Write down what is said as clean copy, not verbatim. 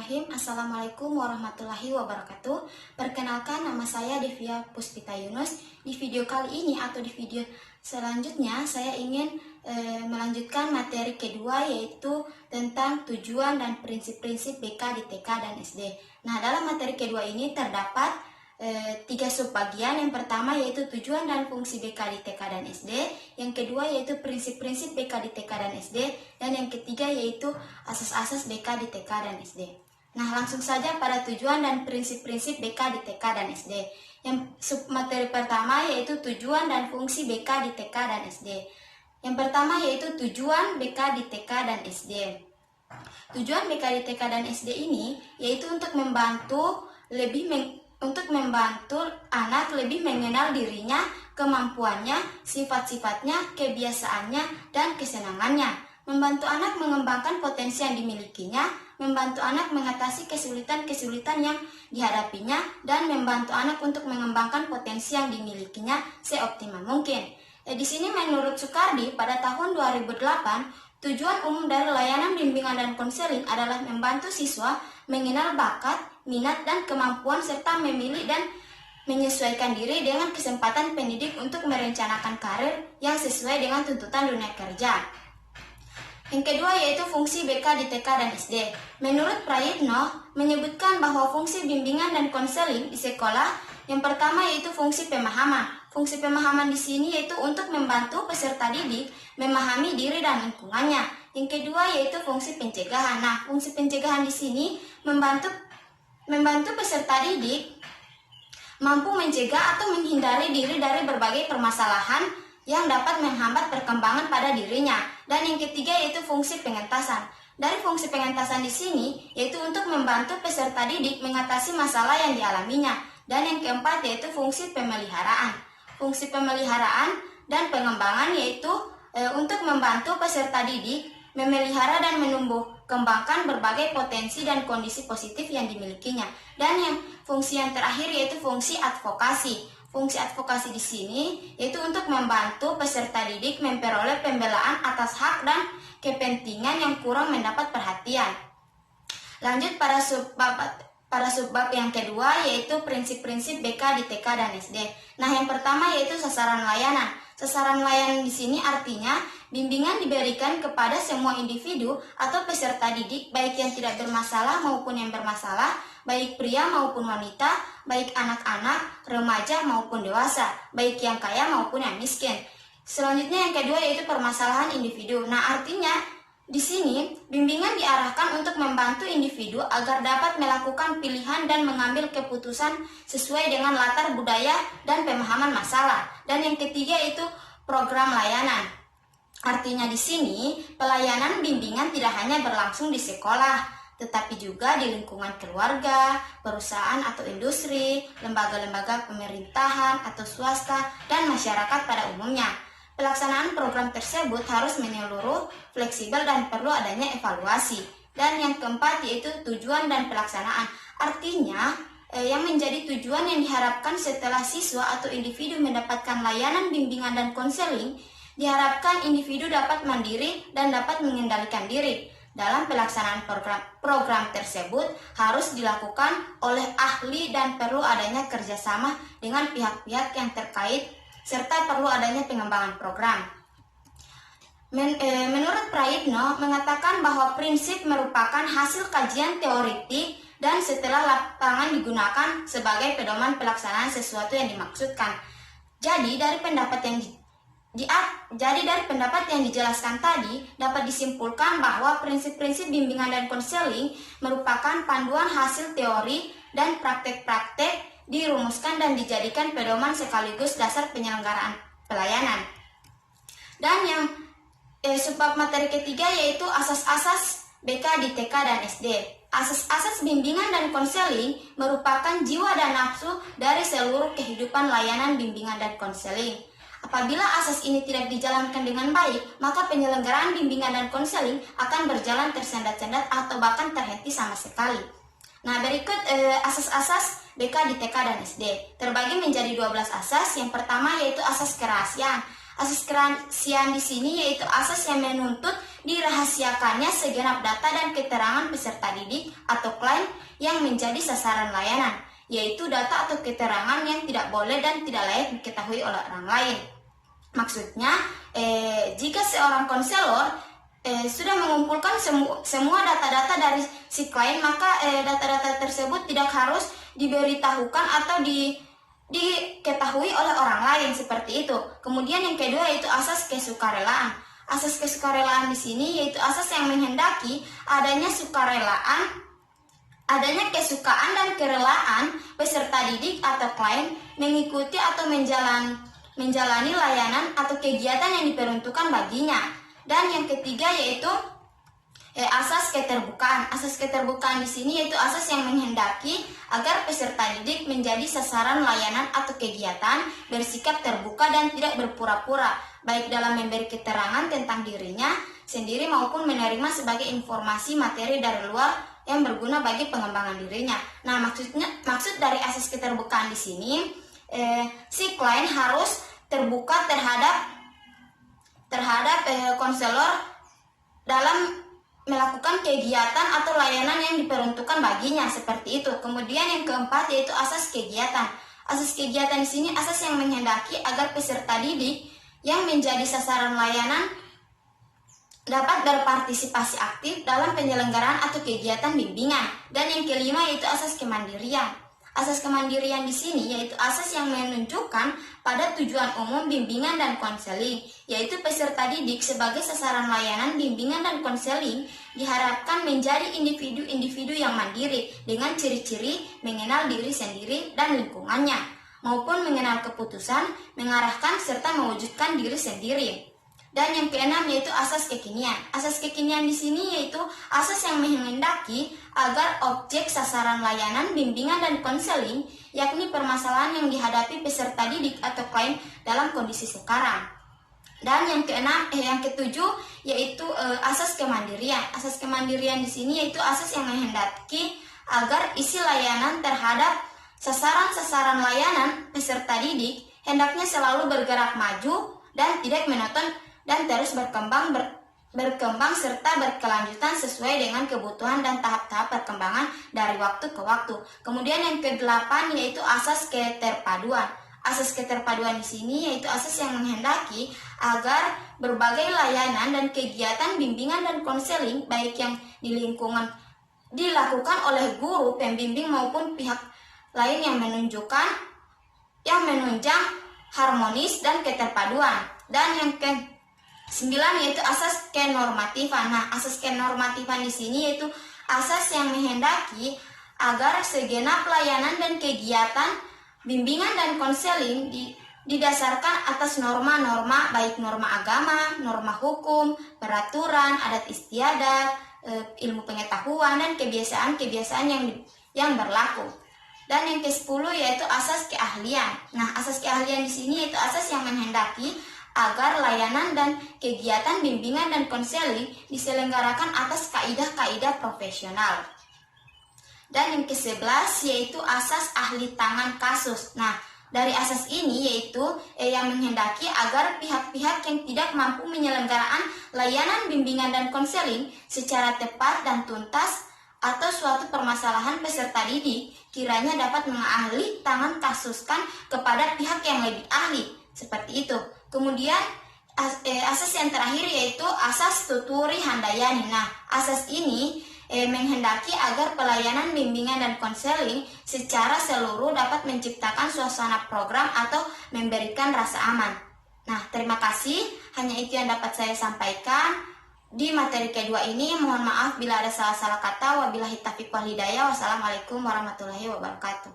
Bismillahirrahmanirrahim. Assalamualaikum warahmatullahi wabarakatuh. Perkenalkan, nama saya Devia Puspita Yunus. Di video kali ini atau di video selanjutnya saya ingin melanjutkan materi kedua, yaitu tentang tujuan dan prinsip-prinsip BK di TK dan SD. Nah, dalam materi kedua ini terdapat 3 subbagian. Yang pertama yaitu tujuan dan fungsi BK di TK dan SD, yang kedua yaitu prinsip-prinsip BK di TK dan SD, dan yang ketiga yaitu asas-asas BK di TK dan SD. Nah, langsung saja pada tujuan dan prinsip-prinsip BK di TK dan SD. Yang submateri pertama yaitu tujuan dan fungsi BK di TK dan SD. Yang pertama yaitu tujuan BK di TK dan SD. Tujuan BK di TK dan SD ini yaitu untuk membantu anak lebih mengenal dirinya, kemampuannya, sifat-sifatnya, kebiasaannya, dan kesenangannya. Membantu anak mengembangkan potensi yang dimilikinya, membantu anak mengatasi kesulitan-kesulitan yang dihadapinya, dan membantu anak untuk mengembangkan potensi yang dimilikinya seoptimal mungkin. Di sini menurut Soekardi pada tahun 2008, tujuan umum dari layanan bimbingan dan konseling adalah membantu siswa mengenal bakat, minat, dan kemampuan serta memilih dan menyesuaikan diri dengan kesempatan pendidik untuk merencanakan karir yang sesuai dengan tuntutan dunia kerja. Yang kedua yaitu fungsi BK di TK dan SD. Menurut Prayitno menyebutkan bahwa fungsi bimbingan dan konseling di sekolah yang pertama yaitu fungsi pemahaman. Fungsi pemahaman di sini yaitu untuk membantu peserta didik memahami diri dan lingkungannya. Yang kedua yaitu fungsi pencegahan. Nah, fungsi pencegahan di sini membantu peserta didik mampu mencegah atau menghindari diri dari berbagai permasalahan yang dapat menghambat perkembangan pada dirinya. Dan yang ketiga yaitu fungsi pengentasan. Dari fungsi pengentasan di sini yaitu untuk membantu peserta didik mengatasi masalah yang dialaminya. Dan yang keempat yaitu fungsi pemeliharaan. Fungsi pemeliharaan dan pengembangan yaitu untuk membantu peserta didik memelihara dan menumbuh kembangkan berbagai potensi dan kondisi positif yang dimilikinya. Dan yang fungsi yang terakhir yaitu fungsi advokasi. Fungsi advokasi di sini yaitu untuk membantu peserta didik memperoleh pembelaan atas hak dan kepentingan yang kurang mendapat perhatian. Lanjut pada subbab yang kedua yaitu prinsip-prinsip BK di TK dan SD. Nah, yang pertama yaitu sasaran layanan. Sasaran layanan di sini artinya bimbingan diberikan kepada semua individu atau peserta didik, baik yang tidak bermasalah maupun yang bermasalah, baik pria maupun wanita, baik anak-anak, remaja maupun dewasa, baik yang kaya maupun yang miskin. Selanjutnya yang kedua yaitu permasalahan individu. Nah, artinya di sini bimbingan diarahkan untuk membantu individu agar dapat melakukan pilihan dan mengambil keputusan sesuai dengan latar budaya dan pemahaman masalah. Dan yang ketiga yaitu program layanan. Artinya di sini pelayanan bimbingan tidak hanya berlangsung di sekolah, tetapi juga di lingkungan keluarga, perusahaan atau industri, lembaga-lembaga pemerintahan atau swasta, dan masyarakat pada umumnya. Pelaksanaan program tersebut harus menyeluruh, fleksibel, dan perlu adanya evaluasi. Dan yang keempat yaitu tujuan dan pelaksanaan. Artinya, yang menjadi tujuan yang diharapkan setelah siswa atau individu mendapatkan layanan bimbingan dan konseling, diharapkan individu dapat mandiri dan dapat mengendalikan diri. Dalam pelaksanaan program tersebut harus dilakukan oleh ahli dan perlu adanya kerjasama dengan pihak-pihak yang terkait serta perlu adanya pengembangan program. Menurut Prayitno mengatakan bahwa prinsip merupakan hasil kajian teoritik dan setelah lapangan digunakan sebagai pedoman pelaksanaan sesuatu yang dimaksudkan. Jadi dari pendapat yang dijelaskan tadi dapat disimpulkan bahwa prinsip-prinsip bimbingan dan konseling merupakan panduan hasil teori dan praktek-praktek dirumuskan dan dijadikan pedoman sekaligus dasar penyelenggaraan pelayanan. Dan yang subbab materi ketiga yaitu asas-asas BK di TK dan SD. Asas-asas bimbingan dan konseling merupakan jiwa dan nafsu dari seluruh kehidupan layanan bimbingan dan konseling. Apabila asas ini tidak dijalankan dengan baik, maka penyelenggaraan bimbingan dan konseling akan berjalan tersendat-sendat atau bahkan terhenti sama sekali. Nah, berikut asas-asas BK di TK dan SD. Terbagi menjadi 12 asas. Yang pertama yaitu asas kerahasiaan. Asas kerahasiaan di sini yaitu asas yang menuntut dirahasiakannya segenap data dan keterangan peserta didik atau klien yang menjadi sasaran layanan, yaitu data atau keterangan yang tidak boleh dan tidak layak diketahui oleh orang lain. Maksudnya, jika seorang konselor sudah mengumpulkan semua data-data dari si klien, maka data-data tersebut tidak harus diberitahukan atau diketahui oleh orang lain, seperti itu. Kemudian yang kedua yaitu asas kesukarelaan. Asas kesukarelaan di sini yaitu asas yang menghendaki adanya kesukaan dan kerelaan peserta didik atau klien mengikuti atau menjalani layanan atau kegiatan yang diperuntukkan baginya. Dan yang ketiga yaitu asas keterbukaan. Asas keterbukaan di sini yaitu asas yang menghendaki agar peserta didik menjadi sasaran layanan atau kegiatan, bersikap terbuka dan tidak berpura-pura, baik dalam memberi keterangan tentang dirinya sendiri maupun menerima sebagai informasi materi dari luar yang berguna bagi pengembangan dirinya. Nah, maksud dari asas keterbukaan di sini, si klien harus terbuka terhadap konselor dalam melakukan kegiatan atau layanan yang diperuntukkan baginya, seperti itu. Kemudian yang keempat yaitu asas kegiatan. Asas kegiatan di sini asas yang menghendaki agar peserta didik yang menjadi sasaran layanan dapat berpartisipasi aktif dalam penyelenggaraan atau kegiatan bimbingan. Dan yang kelima yaitu asas kemandirian. Asas kemandirian di sini yaitu asas yang menunjukkan pada tujuan umum bimbingan dan konseling, yaitu peserta didik sebagai sasaran layanan bimbingan dan konseling diharapkan menjadi individu-individu yang mandiri dengan ciri-ciri mengenal diri sendiri dan lingkungannya, maupun mengenal keputusan, mengarahkan serta mewujudkan diri sendiri. Dan yang keenam yaitu asas kekinian. Asas kekinian di sini yaitu asas yang menghendaki agar objek sasaran layanan bimbingan dan konseling, yakni permasalahan yang dihadapi peserta didik atau klien dalam kondisi sekarang. Dan yang ketujuh yaitu asas kemandirian. Asas kemandirian di sini yaitu asas yang menghendaki agar isi layanan terhadap sasaran-sasaran layanan peserta didik hendaknya selalu bergerak maju dan tidak monoton dan terus berkembang serta berkelanjutan sesuai dengan kebutuhan dan tahap-tahap perkembangan dari waktu ke waktu. Kemudian yang kedelapan yaitu asas keterpaduan. Asas keterpaduan di sini yaitu asas yang menghendaki agar berbagai layanan dan kegiatan bimbingan dan konseling baik yang di lingkungan dilakukan oleh guru, pembimbing maupun pihak lain yang menunjang harmonis dan keterpaduan. Dan yang ke-9 yaitu asas kenormatifan. Nah, asas kenormatifan di sini yaitu asas yang menghendaki agar segenap layanan dan kegiatan bimbingan dan konseling didasarkan atas norma-norma, baik norma agama, norma hukum, peraturan, adat istiadat, ilmu pengetahuan, dan kebiasaan-kebiasaan yang berlaku. Dan yang ke-10 yaitu asas keahlian. Nah, asas keahlian di sini yaitu asas yang menghendaki agar layanan dan kegiatan bimbingan dan konseling diselenggarakan atas kaidah-kaidah profesional. Dan yang ke-11 yaitu asas ahli tangan kasus. Nah, dari asas ini yaitu yang menghendaki agar pihak-pihak yang tidak mampu menyelenggarakan layanan bimbingan dan konseling secara tepat dan tuntas atau suatu permasalahan peserta didik kiranya dapat mengahli tangan kasuskan kepada pihak yang lebih ahli, seperti itu. Kemudian asas yang terakhir yaitu asas tuturi handayani. Nah, asas ini menghendaki agar pelayanan bimbingan dan konseling secara seluruh dapat menciptakan suasana program atau memberikan rasa aman. Nah, terima kasih. Hanya itu yang dapat saya sampaikan di materi kedua ini. Mohon maaf bila ada salah-salah kata. Wabillahi taufiq wal hidayah. Wassalamualaikum warahmatullahi wabarakatuh.